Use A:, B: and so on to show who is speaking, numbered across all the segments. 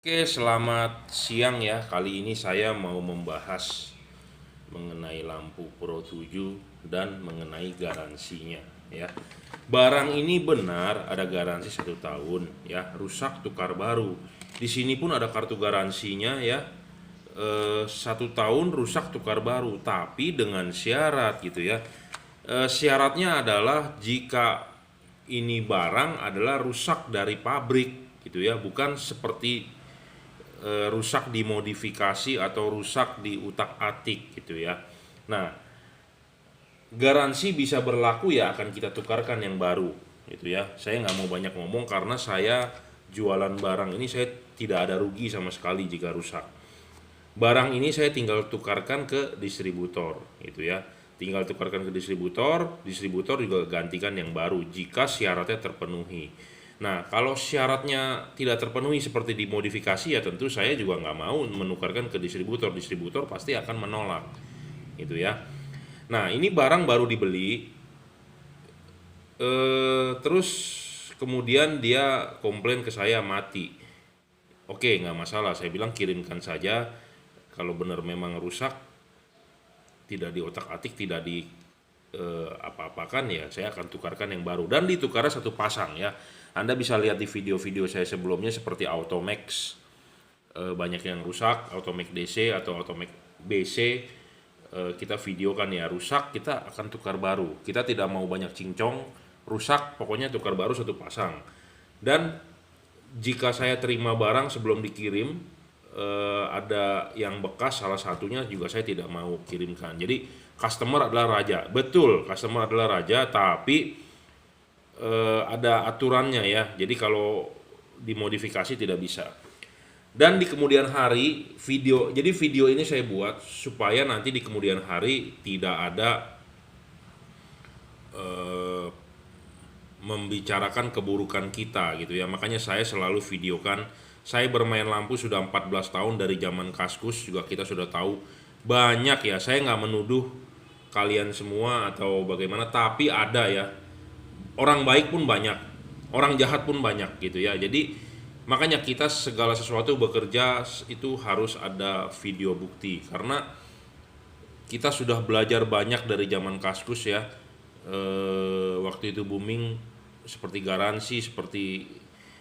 A: Oke, selamat siang ya. Kali ini saya mau membahas mengenai lampu Pro 7 dan mengenai garansinya ya. Barang ini benar ada garansi 1 tahun ya, rusak tukar baru. Di sini pun ada kartu garansinya ya. 1 tahun rusak tukar baru, tapi dengan syarat gitu ya. Syaratnya adalah jika ini barang adalah rusak dari pabrik gitu ya, bukan seperti rusak dimodifikasi atau rusak di utak-atik gitu ya. Nah, garansi bisa berlaku ya akan kita tukarkan yang baru gitu ya. Saya nggak mau banyak ngomong karena saya jualan barang ini saya tidak ada rugi sama sekali jika rusak. Barang ini saya tinggal tukarkan ke distributor gitu ya. Tinggal tukarkan ke distributor, distributor juga gantikan yang baru jika syaratnya terpenuhi. Nah, kalau syaratnya tidak terpenuhi seperti dimodifikasi ya tentu saya juga nggak mau menukarkan ke distributor. Distributor pasti akan menolak, gitu ya. Nah, ini barang baru dibeli, terus kemudian dia komplain ke saya mati. Oke, nggak masalah. Saya bilang kirimkan saja. Kalau benar memang rusak, tidak di otak-atik, tidak di apa-apakan ya, saya akan tukarkan yang baru dan ditukar satu pasang ya. Anda bisa lihat di video-video saya sebelumnya seperti Automax, banyak yang rusak, Automax DC atau Automax BC, kita videokan ya rusak, kita akan tukar baru. Kita tidak mau banyak cincong, rusak, pokoknya tukar baru satu pasang. Dan jika saya terima barang sebelum dikirim, ada yang bekas salah satunya juga saya tidak mau kirimkan. Jadi customer adalah raja, betul, customer adalah raja, tapi ada aturannya ya. Jadi kalau dimodifikasi tidak bisa. Dan di kemudian hari jadi video ini saya buat supaya nanti di kemudian hari tidak ada eh, membicarakan keburukan kita gitu ya. Makanya saya selalu videokan. Saya bermain lampu sudah 14 tahun, dari zaman Kaskus juga kita sudah tahu banyak ya. Saya nggak menuduh kalian semua atau bagaimana, tapi ada ya, orang baik pun banyak, orang jahat pun banyak gitu ya. Jadi makanya kita segala sesuatu bekerja itu harus ada video bukti, karena kita sudah belajar banyak dari zaman Kaskus ya. Waktu itu booming seperti garansi, seperti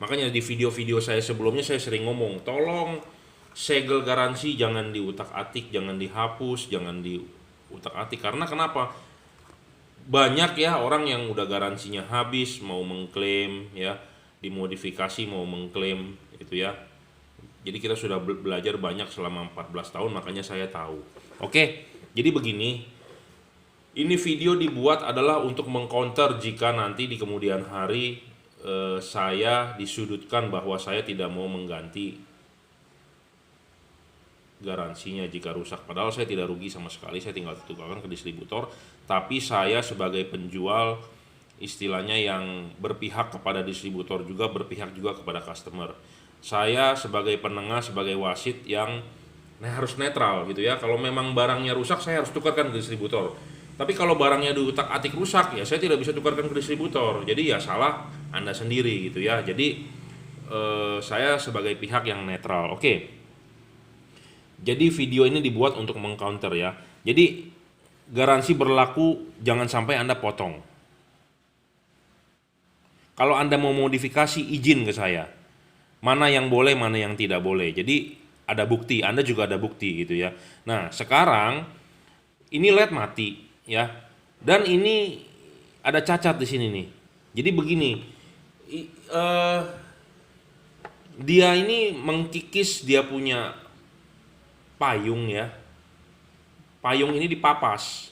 A: makanya di video-video saya sebelumnya saya sering ngomong, tolong segel garansi jangan diutak-atik, jangan dihapus, jangan diutak-atik. Karena kenapa? Banyak ya orang yang udah garansinya habis mau mengklaim ya, dimodifikasi mau mengklaim itu ya. Jadi kita sudah belajar banyak selama 14 tahun, makanya saya tahu. Oke, jadi begini, ini video dibuat adalah untuk mengcounter jika nanti di kemudian hari saya disudutkan bahwa saya tidak mau mengganti garansinya jika rusak. Padahal saya tidak rugi sama sekali, saya tinggal tukarkan ke distributor. Tapi saya sebagai penjual, istilahnya yang berpihak kepada distributor juga berpihak juga kepada customer. Saya sebagai penengah, sebagai wasit yang harus netral gitu ya. Kalau memang barangnya rusak saya harus tukarkan ke distributor. Tapi kalau barangnya diutak-atik rusak ya saya tidak bisa tukarkan ke distributor. Jadi ya salah Anda sendiri gitu ya. Jadi saya sebagai pihak yang netral. Oke. Jadi video ini dibuat untuk mengcounter ya. Jadi garansi berlaku, jangan sampai Anda potong. Kalau Anda mau modifikasi, izin ke saya. Mana yang boleh, mana yang tidak boleh. Jadi ada bukti, Anda juga ada bukti gitu ya. Nah, sekarang ini LED mati ya. Dan ini ada cacat di sini nih. Jadi begini, dia ini mengkikis dia punya payung ya. Payung ini dipapas.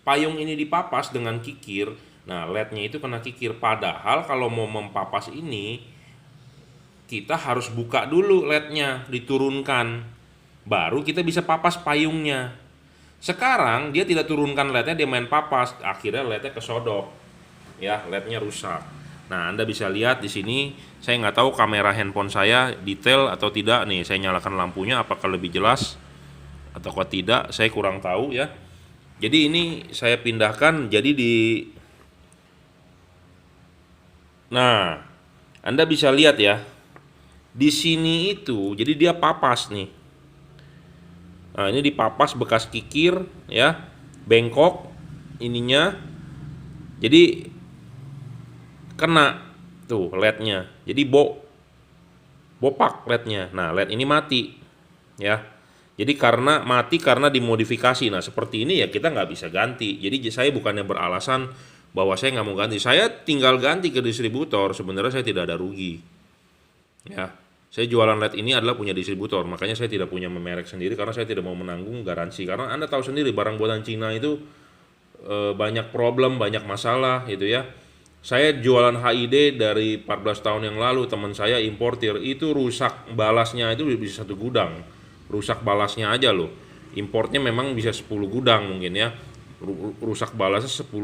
A: Payung ini dipapas dengan kikir. Nah, LED-nya itu kena kikir. Padahal kalau mau mempapas ini, kita harus buka dulu LED-nya, diturunkan. Baru kita bisa papas payungnya. Sekarang dia tidak turunkan LED-nya, dia main papas. Akhirnya LED-nya kesodok. Ya, LED-nya rusak. Nah, Anda bisa lihat di sini, saya nggak tahu kamera handphone saya detail atau tidak nih. Saya nyalakan lampunya, apakah lebih jelas atau tidak? Saya kurang tahu ya. Jadi ini saya pindahkan jadi Nah, Anda bisa lihat ya. Di sini itu, jadi dia papas nih. Nah, ini dipapas bekas kikir ya, bengkok ininya. Jadi kena tuh LED-nya. Jadi bopak LED-nya. Nah, LED ini mati ya. Jadi mati karena dimodifikasi. Nah, seperti ini ya kita nggak bisa ganti. Jadi saya bukannya beralasan bahwa saya nggak mau ganti. Saya tinggal ganti ke distributor. Sebenarnya saya tidak ada rugi. Ya, saya jualan LED ini adalah punya distributor. Makanya saya tidak punya merek sendiri karena saya tidak mau menanggung garansi. Karena Anda tahu sendiri barang buatan Cina itu banyak problem, banyak masalah gitu ya. Saya jualan HID dari 14 tahun yang lalu, teman saya importir itu rusak balasnya itu bisa 1 gudang. Rusak balasnya aja loh. Importnya memang bisa 10 gudang mungkin ya. Rusak balasnya 1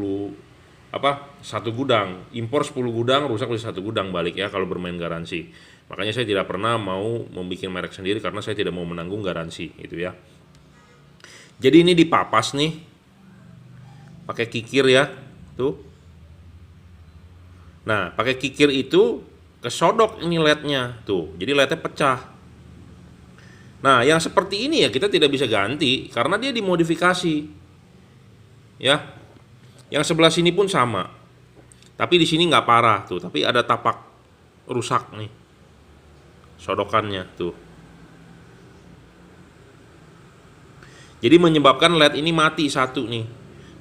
A: gudang. Impor 10 gudang, rusak bisa 1 gudang balik ya kalau bermain garansi. Makanya saya tidak pernah mau membuat merek sendiri karena saya tidak mau menanggung garansi itu ya. Jadi ini dipapas nih. Pakai kikir ya. Tuh. Nah, pakai kikir itu kesodok ini LED-nya. Tuh, jadi LED-nya pecah. Nah, yang seperti ini ya kita tidak bisa ganti karena dia dimodifikasi. Ya. Yang sebelah sini pun sama. Tapi di sini nggak parah tuh, tapi ada tapak rusak nih. Sodokannya tuh. Jadi menyebabkan LED ini mati satu nih.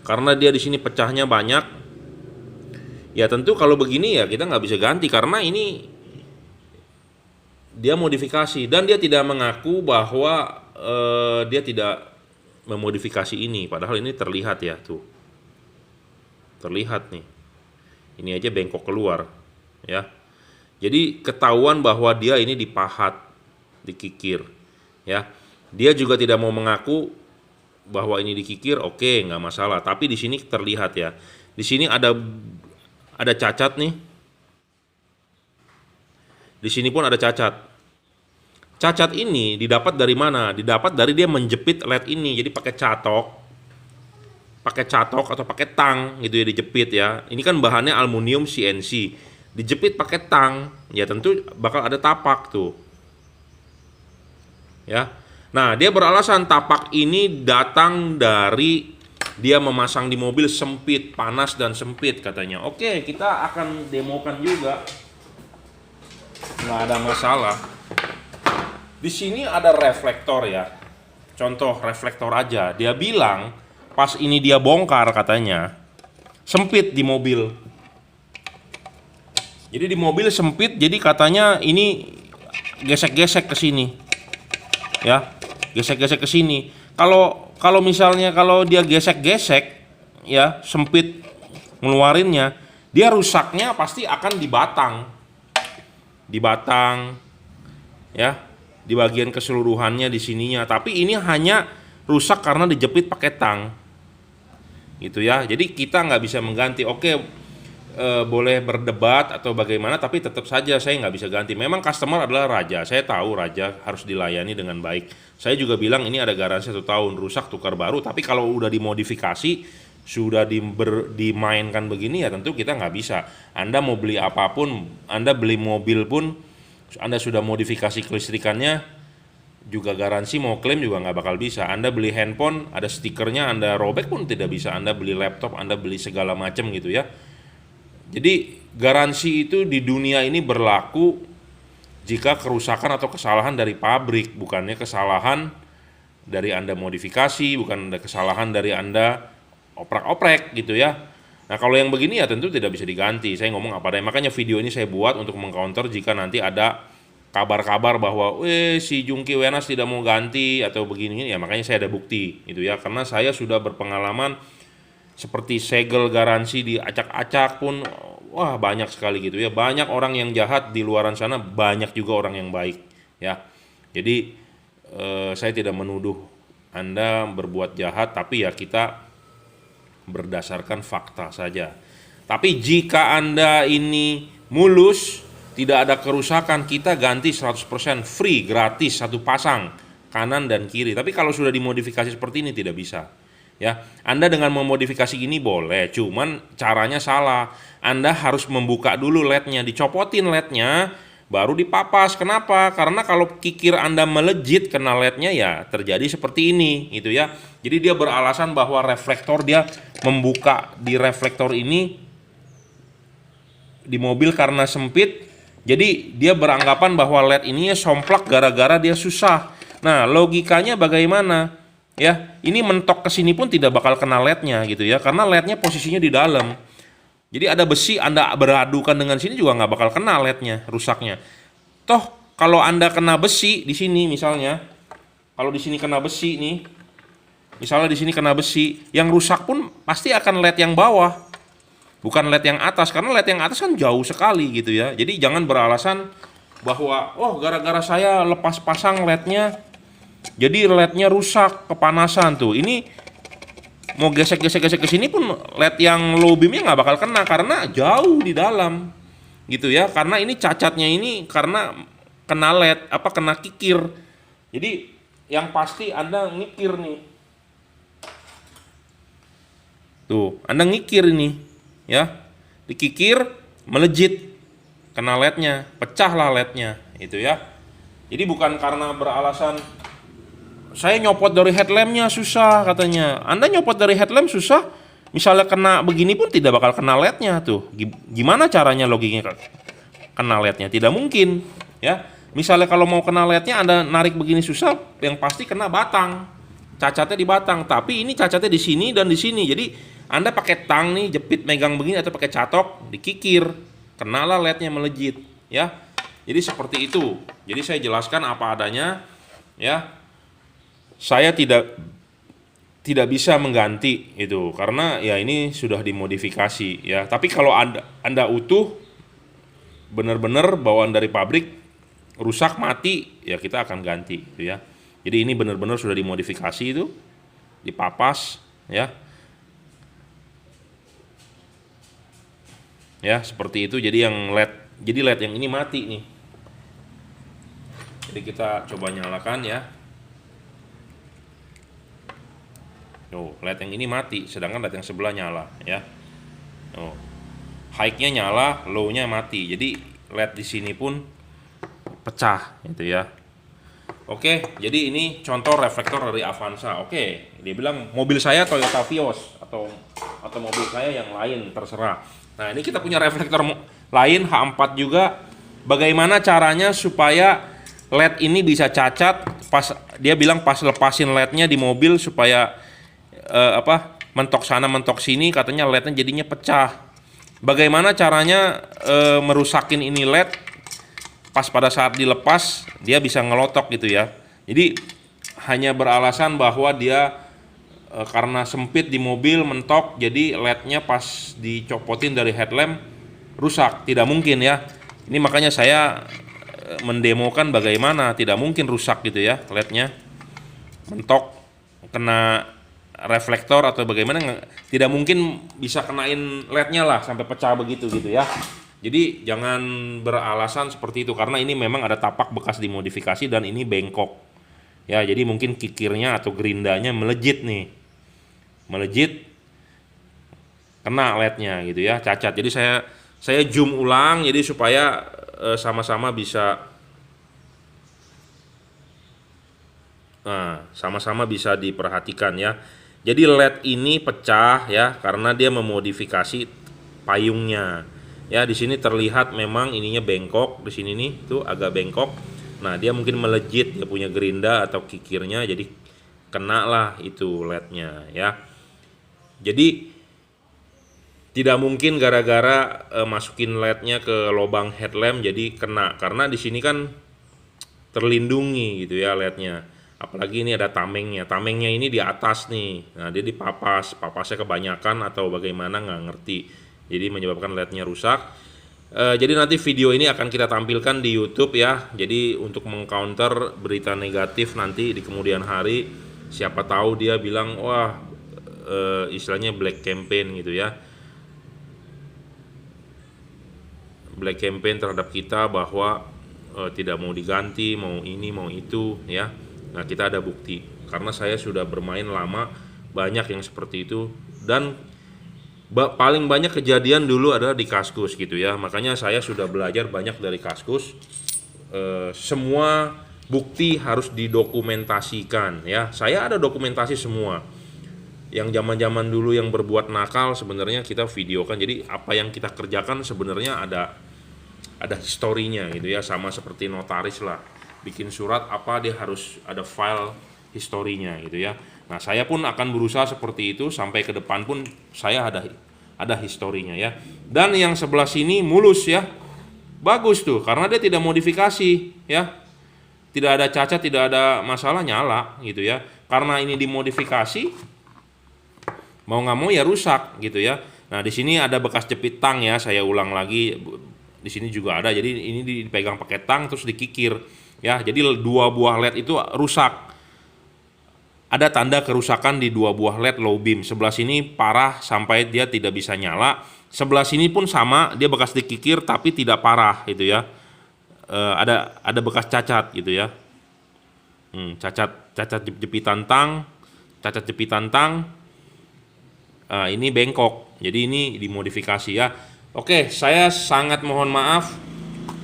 A: Karena dia di sini pecahnya banyak. Ya tentu kalau begini ya kita nggak bisa ganti karena ini dia modifikasi dan dia tidak mengaku bahwa dia tidak memodifikasi ini, padahal ini terlihat ya tuh, terlihat nih, ini aja bengkok keluar ya, jadi ketahuan bahwa dia ini dipahat, dikikir ya. Dia juga tidak mau mengaku bahwa ini dikikir, oke nggak masalah, tapi di sini terlihat ya, di sini ada cacat nih. Di sini pun ada cacat. Cacat ini didapat dari mana? Didapat dari dia menjepit LED ini. Jadi pakai catok atau pakai tang gitu ya, dijepit ya. Ini kan bahannya aluminium CNC. Dijepit pakai tang, ya tentu bakal ada tapak tuh. Ya. Nah, dia beralasan tapak ini datang dari dia memasang di mobil sempit, panas dan sempit katanya. Oke, kita akan demokan juga. Nggak ada masalah. Di sini ada reflektor ya. Contoh reflektor aja. Dia bilang pas ini dia bongkar katanya sempit di mobil. Jadi di mobil sempit, jadi katanya ini gesek-gesek ke sini. Ya, gesek-gesek ke sini. Kalau misalnya kalau dia gesek-gesek ya, sempit ngeluarinnya, dia rusaknya pasti akan di batang ya, di bagian keseluruhannya di sininya. Tapi ini hanya rusak karena dijepit pakai tang gitu ya. Jadi kita nggak bisa mengganti. Oke, boleh berdebat atau bagaimana, tapi tetap saja saya nggak bisa ganti. Memang customer adalah raja, saya tahu raja harus dilayani dengan baik. Saya juga bilang ini ada garansi 1 tahun, rusak tukar baru. Tapi kalau udah dimodifikasi, sudah dimainkan begini ya tentu kita nggak bisa. Anda mau beli apapun, Anda beli mobil pun, Anda sudah modifikasi kelistrikannya, juga garansi mau klaim juga nggak bakal bisa. Anda beli handphone, ada stikernya, Anda robek pun tidak bisa. Anda beli laptop, Anda beli segala macam gitu ya. Jadi garansi itu di dunia ini berlaku jika kerusakan atau kesalahan dari pabrik, bukannya kesalahan dari Anda modifikasi, bukan ada kesalahan dari Anda oprek-oprek gitu ya. Nah kalau yang begini ya tentu tidak bisa diganti. Saya ngomong apa adanya. Makanya video ini saya buat untuk mengcounter jika nanti ada kabar-kabar bahwa si Jungki Wenas tidak mau ganti atau begini, ya makanya saya ada bukti gitu ya. Karena saya sudah berpengalaman seperti segel garansi diacak-acak pun, wah banyak sekali gitu ya. Banyak orang yang jahat di luaran sana, banyak juga orang yang baik ya. Jadi saya tidak menuduh Anda berbuat jahat, tapi ya kita berdasarkan fakta saja. Tapi jika Anda ini mulus, tidak ada kerusakan, kita ganti 100% free, gratis, 1 pasang kanan dan kiri. Tapi kalau sudah dimodifikasi seperti ini tidak bisa. Ya, Anda dengan memodifikasi ini boleh, cuman caranya salah. Anda harus membuka dulu LED-nya, dicopotin LED-nya, baru dipapas. Kenapa? Karena kalau kikir Anda melejit kena LED-nya ya terjadi seperti ini gitu ya. Jadi dia beralasan bahwa reflektor dia membuka di reflektor ini di mobil karena sempit. Jadi dia beranggapan bahwa LED ini somplak gara-gara dia susah. Nah, logikanya bagaimana? Ya, ini mentok ke sini pun tidak bakal kena LED-nya gitu ya, karena LED-nya posisinya di dalam. Jadi ada besi, Anda beradukan dengan sini juga nggak bakal kena LED-nya, rusaknya. Toh kalau Anda kena besi di sini misalnya, kalau di sini kena besi nih, misalnya di sini kena besi, yang rusak pun pasti akan LED yang bawah, bukan LED yang atas, karena LED yang atas kan jauh sekali gitu ya. Jadi jangan beralasan bahwa oh gara-gara saya lepas pasang LED-nya jadi LED-nya rusak, kepanasan tuh. Ini mau gesek-gesek ke sini pun LED yang low beam-nya nggak bakal kena karena jauh di dalam. Gitu ya. Karena ini cacatnya ini karena kena LED, kena kikir. Jadi yang pasti Anda ngikir nih. Tuh, Anda ngikir ini, ya. Dikikir, melejit. Kena LED-nya, pecahlah LED-nya, itu ya. Jadi bukan karena beralasan saya nyopot dari headlamp-nya susah katanya. Anda nyopot dari headlamp susah, misalnya kena begini pun tidak bakal kena LED-nya tuh. Gimana caranya logiknya kena LED-nya? Tidak mungkin, ya. Misalnya kalau mau kena LED-nya Anda narik begini susah, yang pasti kena batang. Cacatnya di batang, tapi ini cacatnya di sini dan di sini. Jadi Anda pakai tang nih, jepit megang begini atau pakai catok, dikikir, kenalah LED-nya melejit, ya. Jadi seperti itu. Jadi saya jelaskan apa adanya, ya. Saya tidak bisa mengganti itu karena ya ini sudah dimodifikasi ya. Tapi kalau Anda utuh benar-benar bawaan dari pabrik rusak mati ya kita akan ganti gitu ya. Jadi ini benar-benar sudah dimodifikasi itu, dipapas ya. Ya, seperti itu. Jadi LED yang ini mati nih. Jadi kita coba nyalakan ya. Tuh, LED yang ini mati, sedangkan LED yang sebelah nyala ya. Tuh. High-nya nyala, low-nya mati. Jadi LED di sini pun pecah gitu ya. Oke, jadi ini contoh reflektor dari Avanza. Oke, dia bilang mobil saya Toyota Vios atau mobil saya yang lain terserah. Nah, ini kita punya reflektor lain H4 juga. Bagaimana caranya supaya LED ini bisa cacat? Dia bilang pas lepasin LED-nya di mobil supaya mentok sana mentok sini, katanya LED-nya jadinya pecah. Bagaimana caranya merusakin ini LED? Pas pada saat dilepas dia bisa ngelotok gitu ya. Jadi hanya beralasan bahwa dia karena sempit di mobil mentok, jadi LED-nya pas dicopotin dari headlamp rusak. Tidak mungkin ya. Ini makanya saya mendemokan bagaimana tidak mungkin rusak gitu ya LED-nya. Mentok kena reflektor atau bagaimana, tidak mungkin bisa kenain LED-nya lah sampai pecah begitu gitu ya. Jadi jangan beralasan seperti itu karena ini memang ada tapak bekas dimodifikasi dan ini bengkok. Ya, jadi mungkin kikirnya atau gerindanya melejit nih. Melejit kena LED-nya gitu ya, cacat. Jadi saya zoom ulang jadi supaya sama-sama bisa sama-sama bisa diperhatikan ya. Jadi LED ini pecah ya karena dia memodifikasi payungnya. Ya, di sini terlihat memang ininya bengkok, di sini nih tuh agak bengkok. Nah, dia mungkin melejit, dia punya gerinda atau kikirnya jadi kena lah itu LED-nya ya. Jadi tidak mungkin gara-gara masukin LED-nya ke lubang headlamp jadi kena, karena di sini kan terlindungi gitu ya LED-nya. Apalagi ini ada tamengnya. Tamengnya ini di atas nih. Nah, dia dipapas. Papasnya kebanyakan atau bagaimana nggak ngerti. Jadi menyebabkan LED-nya rusak. Jadi nanti video ini akan kita tampilkan di YouTube ya. Jadi untuk mengcounter berita negatif nanti di kemudian hari. Siapa tahu dia bilang, wah istilahnya black campaign gitu ya. Black campaign terhadap kita bahwa tidak mau diganti, mau ini, mau itu ya. Nah, kita ada bukti karena saya sudah bermain lama, banyak yang seperti itu, dan Paling banyak kejadian dulu adalah di Kaskus gitu ya. Makanya saya sudah belajar banyak dari Kaskus. Semua bukti harus didokumentasikan ya. Saya ada dokumentasi semua. Yang zaman-zaman dulu yang berbuat nakal sebenarnya kita videokan. Jadi apa yang kita kerjakan sebenarnya ada historinya gitu ya, sama seperti notaris lah. Bikin surat apa dia harus ada file historinya gitu ya. Nah, saya pun akan berusaha seperti itu sampai ke depan pun saya ada historinya ya. Dan yang sebelah sini mulus ya. Bagus tuh karena dia tidak modifikasi ya. Tidak ada cacat, tidak ada masalah, nyala gitu ya. Karena ini dimodifikasi mau nggak mau ya rusak gitu ya. Nah, di sini ada bekas jepit tang ya, saya ulang lagi. Di sini juga ada. Jadi ini dipegang pakai tang terus dikikir ya. Jadi 2 buah LED itu rusak. Ada tanda kerusakan di 2 buah LED low beam. Sebelah sini parah sampai dia tidak bisa nyala. Sebelah sini pun sama, dia bekas dikikir tapi tidak parah gitu ya. Ada bekas cacat gitu ya. Cacat jepitan tang, cacat jepitan tang. Ini bengkok. Jadi ini dimodifikasi ya. Oke, saya sangat mohon maaf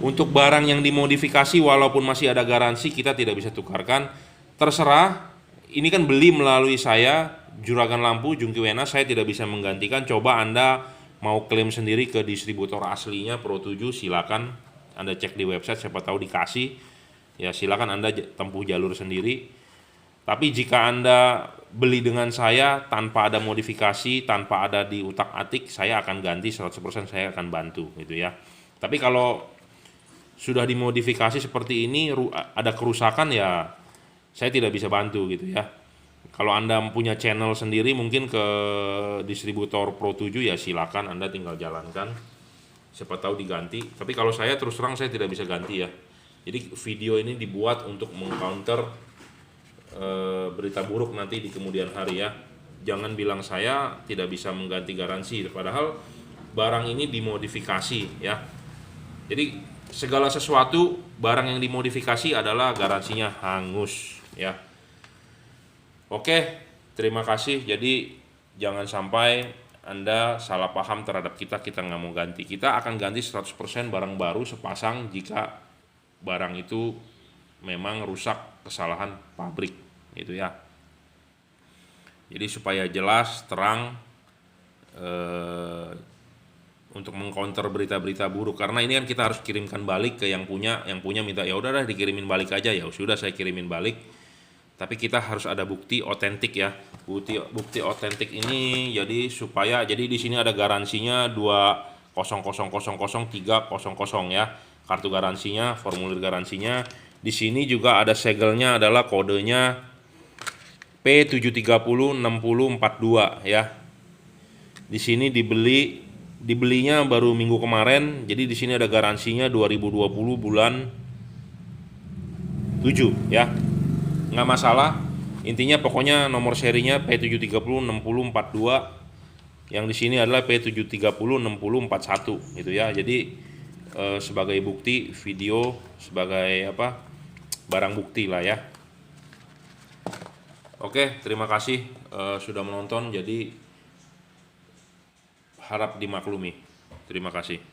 A: untuk barang yang dimodifikasi walaupun masih ada garansi kita tidak bisa tukarkan. Terserah. Ini kan beli melalui saya, Juragan Lampu, Jungki Wena, saya tidak bisa menggantikan. Coba Anda mau klaim sendiri ke distributor aslinya Pro7, silakan Anda cek di website, siapa tahu dikasih. Ya silakan Anda tempuh jalur sendiri. Tapi jika Anda beli dengan saya tanpa ada modifikasi, tanpa ada di utak-atik, saya akan ganti 100%, saya akan bantu gitu ya. Tapi kalau sudah dimodifikasi seperti ini, ada kerusakan ya saya tidak bisa bantu gitu ya. Kalau Anda punya channel sendiri mungkin ke distributor Pro7 ya silakan, Anda tinggal jalankan. Siapa tahu diganti. Tapi kalau saya terus terang saya tidak bisa ganti ya. Jadi video ini dibuat untuk mengcounter berita buruk nanti di kemudian hari ya. Jangan bilang saya tidak bisa mengganti garansi, padahal barang ini dimodifikasi ya. Jadi segala sesuatu barang yang dimodifikasi adalah garansinya hangus ya. Oke, terima kasih. Jadi jangan sampai Anda salah paham terhadap kita nggak mau ganti. Kita akan ganti 100% barang baru sepasang jika barang itu memang rusak kesalahan pabrik gitu ya. Jadi supaya jelas, terang, untuk mengcounter berita-berita buruk, karena ini kan kita harus kirimkan balik ke yang punya minta ya udahlah dikirimin balik aja, ya sudah saya kirimin balik. Tapi kita harus ada bukti otentik ya. Bukti otentik ini jadi supaya di sini ada garansinya 200000300 ya. Kartu garansinya, formulir garansinya. Di sini juga ada segelnya adalah kodenya P7306042 ya. Di sini dibelinya baru minggu kemarin. Jadi di sini ada garansinya 2020 bulan 7 ya. Nggak masalah, intinya pokoknya nomor serinya P7306042, yang di sini adalah P7306041 gitu ya. Jadi sebagai bukti video, sebagai barang bukti lah ya. Oke, terima kasih sudah menonton. Jadi harap dimaklumi. Terima kasih.